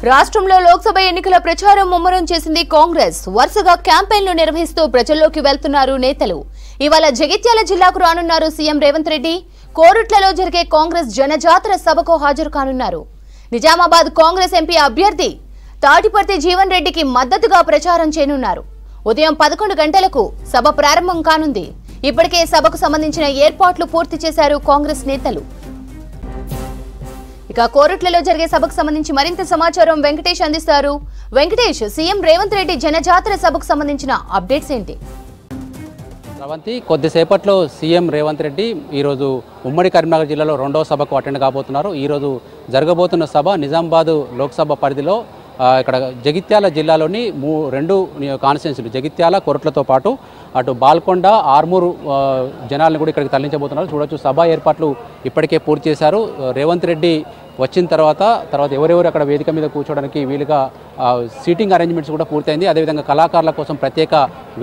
రాష్ట్రంలో లోక్సభ ఎన్నికల ప్రచారం ముమ్మరం చేసింది కాంగ్రెస్. వరుసగా క్యాంపెయిన్లు నిర్వహిస్తూ ప్రజల్లోకి వెళ్తున్నారు నేతలు. ఇవాళ జగిత్యాల జిల్లాకు రానున్నారు సీఎం రేవంత్ రెడ్డి. కోరుట్లలో జరిగే కాంగ్రెస్ జనజాతర సభకు హాజరు కానున్నారు. నిజామాబాద్ కాంగ్రెస్ ఎంపీ అభ్యర్థి తాటిపర్తి జీవన్ రెడ్డికి మద్దతుగా ప్రచారం చేయనున్నారు. ఉదయం 11 గంటలకు సభ ప్రారంభం కానుంది. ఇప్పటికే సభకు సంబంధించిన ఏర్పాట్లు పూర్తి చేశారు కాంగ్రెస్ నేతలు. ఇక కోరుట్లలో జరిగే సభకు సంబంధించి మరింత సమాచారం వెంకటేష్ అందిస్తారు. వెంకటేష్, సీఎం రేవంత్ రెడ్డి జనజాతర సభకు సంబంధించిన అప్డేట్స్ ఏంటి? రవంతి, కొద్దిసేపట్లో సీఎం రేవంత్ రెడ్డి ఈరోజు ఉమ్మడి కరీంనగర్ జిల్లాలో రెండవ సభకు అటెండ్ కాబోతున్నారు. ఈరోజు జరగబోతున్న సభ నిజామాబాద్ లోక్సభ పరిధిలో ఇక్కడ జగిత్యాల జిల్లాలోని రెండు కాన్స్టిట్యున్సీలు జగిత్యాల కొరట్లతో పాటు అటు బాల్కొండ ఆర్మూరు జనాలను కూడా ఇక్కడికి తరలించబోతున్నారు. చూడొచ్చు, సభ ఏర్పాట్లు ఇప్పటికే పూర్తి చేశారు. రేవంత్ రెడ్డి వచ్చిన తర్వాత ఎవరెవరు అక్కడ వేదిక మీద కూర్చోవడానికి వీలుగా సీటింగ్ అరేంజ్మెంట్స్ కూడా పూర్తయింది. అదేవిధంగా కళాకారుల కోసం ప్రత్యేక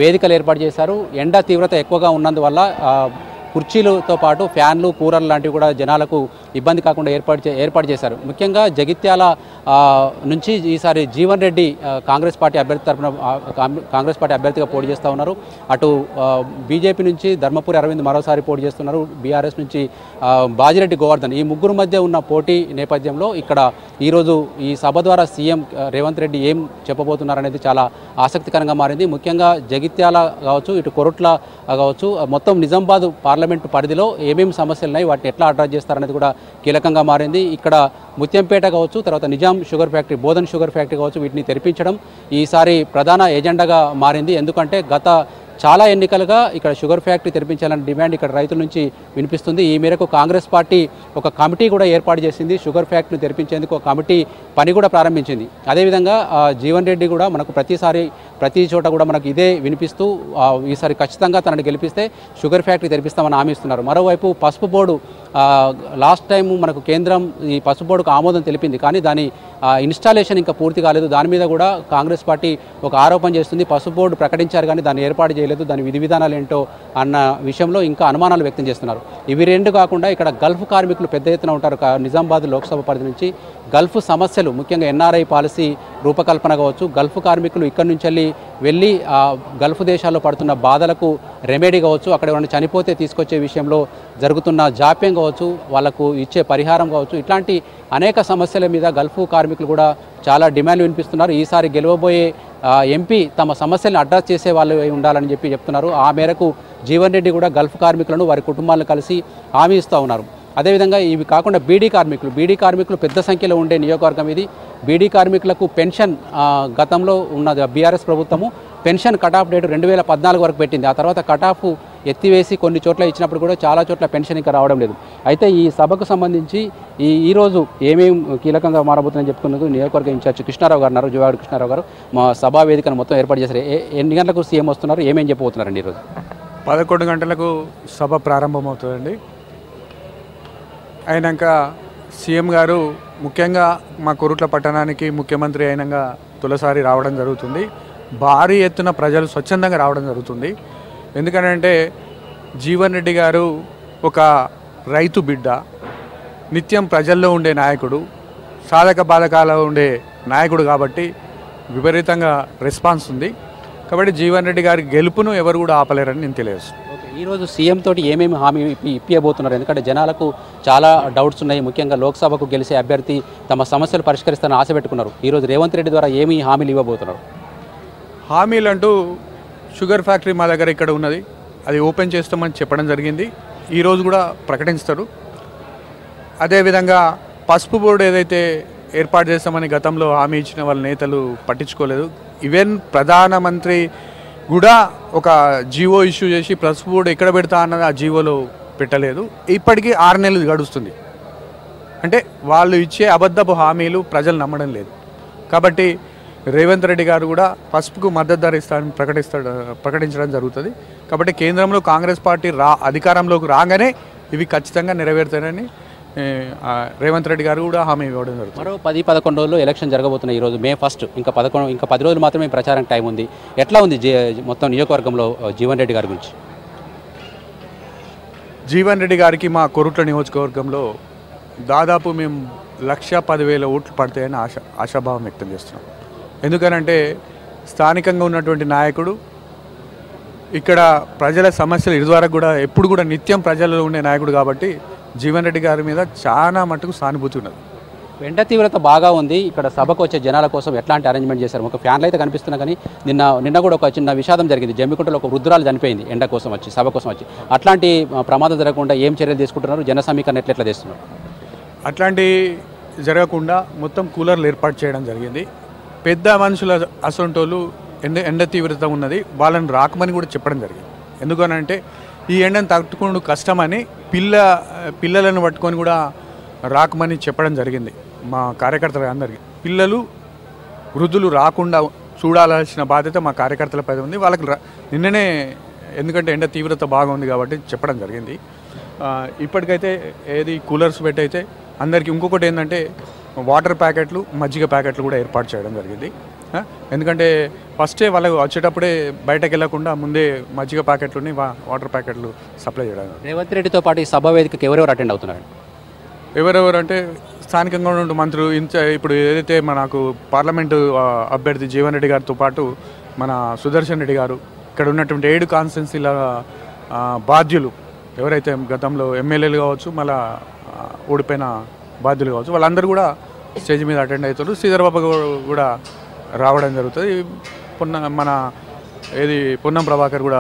వేదికలు ఏర్పాటు చేశారు. ఎండ తీవ్రత ఎక్కువగా ఉన్నందువల్ల కుర్చీలతో పాటు ఫ్యాన్లు, కూలర్లు లాంటివి కూడా జనాలకు ఇబ్బంది కాకుండా ఏర్పాటు చేశారు. ముఖ్యంగా జగిత్యాల నుంచి ఈసారి జీవన్ రెడ్డి కాంగ్రెస్ పార్టీ అభ్యర్థిగా పోటీ చేస్తూ ఉన్నారు. అటు బీజేపీ నుంచి ధర్మపురి అరవింద్ మరోసారి పోటీ చేస్తున్నారు. బీఆర్ఎస్ నుంచి బాజిరెడ్డి గోవర్ధన్. ఈ ముగ్గురు మధ్య ఉన్న పోటీ నేపథ్యంలో ఇక్కడ ఈరోజు ఈ సభ ద్వారా సీఎం రేవంత్ రెడ్డి ఏం చెప్పబోతున్నారనేది చాలా ఆసక్తికరంగా మారింది. ముఖ్యంగా జగిత్యాల కావచ్చు, ఇటు కొరుట్ల కావచ్చు, మొత్తం నిజామాబాద్ పార్లమెంటు పరిధిలో ఏమేమి సమస్యలు ఉన్నాయి, వాటిని ఎట్లా అడ్రస్ చేస్తారనేది కూడా కీలకంగా మారింది. ఇక్కడ ముత్యంపేట కావచ్చు, తర్వాత Nizam sugar factory, Bodhan sugar factory కావచ్చు, వీటిని తెరిపించడం ఈసారి ప్రధాన ఎజెండాగా మారింది. ఎందుకంటే గత చాలా ఎన్నికలుగా ఇక్కడ షుగర్ ఫ్యాక్టరీ తెరిపించాలన్న డిమాండ్ ఇక్కడ రైతుల నుంచి వినిపిస్తుంది. ఈ మేరకు కాంగ్రెస్ పార్టీ ఒక కమిటీ కూడా ఏర్పాటు చేసింది. షుగర్ ఫ్యాక్టరీని తెరిపించేందుకు ఒక కమిటీ పని కూడా ప్రారంభించింది. అదేవిధంగా జీవన్ రెడ్డి కూడా మనకు ప్రతి చోట కూడా మనకు ఇదే వినిపిస్తూ ఈసారి ఖచ్చితంగా తనని గెలిపిస్తే షుగర్ ఫ్యాక్టరీ తెరిపిస్తామని హామీ ఇస్తున్నారు. మరోవైపు పసుపు బోర్డు లాస్ట్ టైం మనకు కేంద్రం ఈ పసుపు బోర్డుకు ఆమోదం తెలిపింది, కానీ దాని ఇన్స్టాలేషన్ ఇంకా పూర్తి కాలేదు. దాని మీద కూడా కాంగ్రెస్ పార్టీ ఒక ఆరోపణ చేస్తుంది. పసుపు బోర్డు ప్రకటించారు కానీ దాన్ని ఏర్పాటు చేయలేదు, దాని విధి విధానాలు ఏంటో అన్న విషయంలో ఇంకా అనుమానాలు వ్యక్తం చేస్తున్నారు. ఇవి రెండు కాకుండా ఇక్కడ గల్ఫ్ కార్మికులు పెద్ద ఎత్తున ఉంటారు. నిజామాబాద్ లోక్సభ పరిధి నుంచి గల్ఫ్ సమస్యలు, ముఖ్యంగా ఎన్ఆర్ఐ పాలసీ రూపకల్పన కావచ్చు, గల్ఫ్ కార్మికులు ఇక్కడి నుంచి వెళ్ళి గల్ఫ్ దేశాల్లో పడుతున్న బాధలకు రెమెడీ కావచ్చు, అక్కడ ఎవరైనా చనిపోతే తీసుకొచ్చే విషయంలో జరుగుతున్న జాప్యం కావచ్చు, వాళ్ళకు ఇచ్చే పరిహారం కావచ్చు, ఇట్లాంటి అనేక సమస్యల మీద గల్ఫ్ కార్మికులు కూడా చాలా డిమాండ్లు వినిపిస్తున్నారు. ఈసారి గెలవబోయే ఎంపీ తమ సమస్యలను అడ్రస్ చేసే వాళ్ళు ఉండాలని చెప్తున్నారు. ఆ మేరకు జీవన్ రెడ్డి కూడా గల్ఫ్ కార్మికులను, వారి కుటుంబాలను కలిసి హామీ ఇస్తూ ఉన్నారు. అదేవిధంగా ఇవి కాకుండా బీడీ కార్మికులు పెద్ద సంఖ్యలో ఉండే నియోజకవర్గం ఇది. బీడీ కార్మికులకు పెన్షన్ గతంలో ఉన్న బీఆర్ఎస్ ప్రభుత్వము పెన్షన్ కటాఫ్ డేట్ 2014 వరకు పెట్టింది. ఆ తర్వాత కటాఫ్ ఎత్తివేసి కొన్ని చోట్ల ఇచ్చినప్పుడు కూడా చాలా చోట్ల పెన్షన్ ఇంకా రావడం లేదు. అయితే ఈ సభకు సంబంధించి ఈరోజు ఏమేమి కీలకంగా మారబోతుందని చెప్పుకున్నది నియోజకవర్గ ఇన్ఛార్జ్ కృష్ణారావు గారు ఉన్నారు. జువాడి కృష్ణారావు గారు మా సభా వేదికను మొత్తం ఏర్పాటు చేశారు. ఎన్ని గంటలకు సీఎం వస్తున్నారు, ఏమేం చెప్పబోతున్నారండి? ఈరోజు 11 గంటలకు సభ ప్రారంభమవుతుందండి. అయినాక సీఎం గారు ముఖ్యంగా మా కొరుట్ల పట్టణానికి ముఖ్యమంత్రి అయినాక తొలిసారి రావడం జరుగుతుంది. భారీ ఎత్తున ప్రజలు స్వచ్ఛందంగా రావడం జరుగుతుంది. ఎందుకంటే జీవన్ రెడ్డి గారు ఒక రైతు బిడ్డ, నిత్యం ప్రజల్లో ఉండే నాయకుడు, సాధక బాధకాలలో ఉండే నాయకుడు కాబట్టి విపరీతంగా రెస్పాన్స్ ఉంది. కాబట్టి జీవన్ రెడ్డి గారి గెలుపును ఎవరు కూడా ఆపలేరని నేను తెలియజేస్తాను. ఈరోజు సీఎం తోటి ఏమేమి హామీ ఇప్పియబోతున్నారు? ఎందుకంటే జనాలకు చాలా డౌట్స్ ఉన్నాయి. ముఖ్యంగా లోక్సభకు గెలిచే అభ్యర్థి తమ సమస్యలు పరిష్కరిస్తారని ఆశ పెట్టుకున్నారు. ఈరోజు రేవంత్ రెడ్డి ద్వారా ఏమి హామీలు ఇవ్వబోతున్నారు? హామీలు అంటూ షుగర్ ఫ్యాక్టరీ మా దగ్గర ఇక్కడ ఉన్నది, అది ఓపెన్ చేస్తామని చెప్పడం జరిగింది. ఈరోజు కూడా ప్రకటిస్తారు. అదేవిధంగా పసుపు బోర్డు ఏదైతే ఏర్పాటు చేస్తామని గతంలో హామీ ఇచ్చిన వాళ్ళ నేతలు పట్టించుకోలేదు. ఈవెన్ ప్రధానమంత్రి కూడా ఒక జీవో ఇష్యూ చేసి పసుపు బోర్డు ఎక్కడ పెడతా అన్నది ఆ జీవోలో పెట్టలేదు. ఇప్పటికీ 6 నెలలు గడుస్తుంది. అంటే వాళ్ళు ఇచ్చే అబద్ధపు హామీలు ప్రజలు నమ్మడం లేదు. కాబట్టి రేవంత్ రెడ్డి గారు కూడా పసుపుకు మద్దతు ధర ఇస్తారని ప్రకటించడం జరుగుతుంది. కాబట్టి కేంద్రంలో కాంగ్రెస్ పార్టీ అధికారంలోకి రాగానే ఇవి ఖచ్చితంగా నెరవేరుతారని రేవంత్ రెడ్డి గారు కూడా హామీ ఇవ్వడం జరుగుతుంది. మరో 10-11 రోజుల్లో ఎలక్షన్ జరగబోతున్నాయి. ఈరోజు May 1, ఇంకా 10 రోజులు మాత్రమే ప్రచారం టైం ఉంది. ఎట్లా ఉంది మొత్తం నియోజకవర్గంలో జీవన్ రెడ్డి గారి గురించి? జీవన్ రెడ్డి గారికి మా కొరుట్ల నియోజకవర్గంలో దాదాపు మేము 1,10,000 ఓట్లు పడతాయని ఆశాభావం వ్యక్తం చేస్తున్నాం. ఎందుకనంటే స్థానికంగా ఉన్నటువంటి నాయకుడు ఇక్కడ ప్రజల సమస్యలు ఇదివరకు కూడా ఎప్పుడు కూడా నిత్యం ప్రజల్లో ఉండే నాయకుడు కాబట్టి జీవన్ రెడ్డి గారి మీద చాలా మటుకు సానుభూతి ఉన్నది. ఎండ తీవ్రత బాగా ఉంది. ఇక్కడ సభకు వచ్చే జనాల కోసం ఎట్లాంటి అరేంజ్మెంట్ చేశారు? ఒక ఫ్యాన్లు అయితే కనిపిస్తున్నా కానీ నిన్న కూడా ఒక చిన్న విషాదం జరిగింది. జమ్మికుంటలో ఒక వృద్ధురాలు చనిపోయింది ఎండ కోసం వచ్చి, సభ కోసం వచ్చి. అట్లాంటి ప్రమాదం జరగకుండా ఏం చర్యలు తీసుకుంటున్నారు? జన సమీకరణ ఎట్లా చేస్తున్నారు? అట్లాంటి జరగకుండా మొత్తం కూలర్లు ఏర్పాటు చేయడం జరిగింది. పెద్ద మనుషుల అసొంటోళ్ళు ఎండ తీవ్రత ఉన్నది, వాళ్ళని రాకమని కూడా చెప్పడం జరిగింది. ఎందుకనంటే ఈ ఎండను తట్టుకోవడం కష్టమని పిల్లలను పట్టుకొని కూడా రాకమని చెప్పడం జరిగింది మా కార్యకర్తల అందరికీ. పిల్లలు వృద్ధులు రాకుండా చూడాల్సిన బాధ్యత మా కార్యకర్తలపై ఉంది. వాళ్ళకి నిన్ననే, ఎందుకంటే ఎండ తీవ్రత బాగా ఉంది కాబట్టి చెప్పడం జరిగింది. ఇప్పటికైతే ఏది కూలర్స్ పెట్టయితే అందరికీ. ఇంకొకటి ఏంటంటే వాటర్ ప్యాకెట్లు, మజ్జిగ ప్యాకెట్లు కూడా ఏర్పాటు చేయడం జరిగింది. ఎందుకంటే ఫస్టే వాళ్ళకు వచ్చేటప్పుడే బయటకు వెళ్లకుండా ముందే మజ్జిగ ప్యాకెట్లుని వాటర్ ప్యాకెట్లు సప్లై చేయడం. రేవంత్ రెడ్డితో పాటు ఈ సభ వేదికకి ఎవరెవరు అటెండ్ అవుతున్నారు? ఎవరెవరు అంటే స్థానికంగా ఉన్న మంత్రులు, ఇప్పుడు ఏదైతే మనకు పార్లమెంటు అభ్యర్థి జీవన్ రెడ్డి గారితో పాటు మన సుదర్శన్ రెడ్డి గారు, ఇక్కడ ఉన్నటువంటి 7 కాన్స్టిట్యున్సీల బాధ్యులు ఎవరైతే గతంలో ఎమ్మెల్యేలు కావచ్చు, మళ్ళీ ఓడిపోయిన బాధ్యులు కావచ్చు, వాళ్ళందరూ కూడా స్టేజ్ మీద అటెండ్ అవుతారు. శ్రీధర్ బాబు కూడా రావడం జరుగుతుంది. మన పొన్నం ప్రభాకర్ కూడా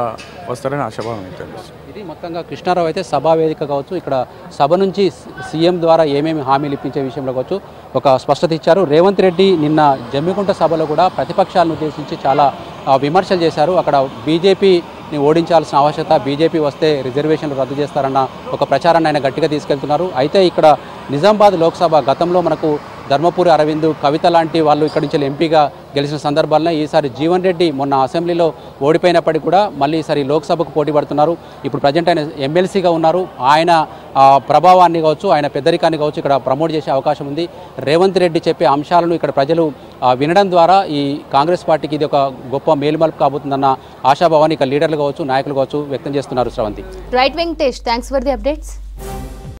వస్తారని ఆశాభావం వ్యక్తం చేస్తుంది. ఇది మొత్తంగా కృష్ణారావు అయితే సభా వేదిక కావచ్చు, ఇక్కడ సభ నుంచి సీఎం ద్వారా ఏమేమి హామీలు ఇప్పించే విషయంలో కావచ్చు ఒక స్పష్టత ఇచ్చారు. రేవంత్ రెడ్డి నిన్న జమ్మికుంట సభలో కూడా ప్రతిపక్షాలను ఉద్దేశించి చాలా విమర్శలు చేశారు. అక్కడ బీజేపీని ఓడించాల్సిన ఆవశ్యకత, బీజేపీ వస్తే రిజర్వేషన్లు రద్దు చేస్తారన్న ఒక ప్రచారాన్ని ఆయన గట్టిగా తీసుకెళ్తున్నారు. అయితే ఇక్కడ నిజామాబాద్ లోక్సభ గతంలో మనకు ధర్మపురి అరవింద్, కవిత లాంటి వాళ్ళు ఇక్కడి నుంచి ఎంపీగా గెలిచిన సందర్భాల్లో ఈసారి జీవన్ రెడ్డి మొన్న అసెంబ్లీలో ఓడిపోయినప్పటికీ కూడా మళ్ళీ ఈసారి లోక్సభకు పోటీ పడుతున్నారు. ఇప్పుడు ప్రజెంట్ ఆయన ఎమ్మెల్సీగా ఉన్నారు. ఆయన ప్రభావాన్ని కావచ్చు, ఆయన పెద్దరికాన్ని కావచ్చు ఇక్కడ ప్రమోట్ చేసే అవకాశం ఉంది. రేవంత్ రెడ్డి చెప్పే అంశాలను ఇక్కడ ప్రజలు వినడం ద్వారా ఈ కాంగ్రెస్ పార్టీకి ఇది ఒక గొప్ప మేలుమలుపు కాబోతుందన్న ఆశాభావాన్ని ఇక్కడ లీడర్లు కావచ్చు, నాయకులు కావచ్చు వ్యక్తం చేస్తున్నారు. Sravanthi. Right Venkatesh, thanks for the updates.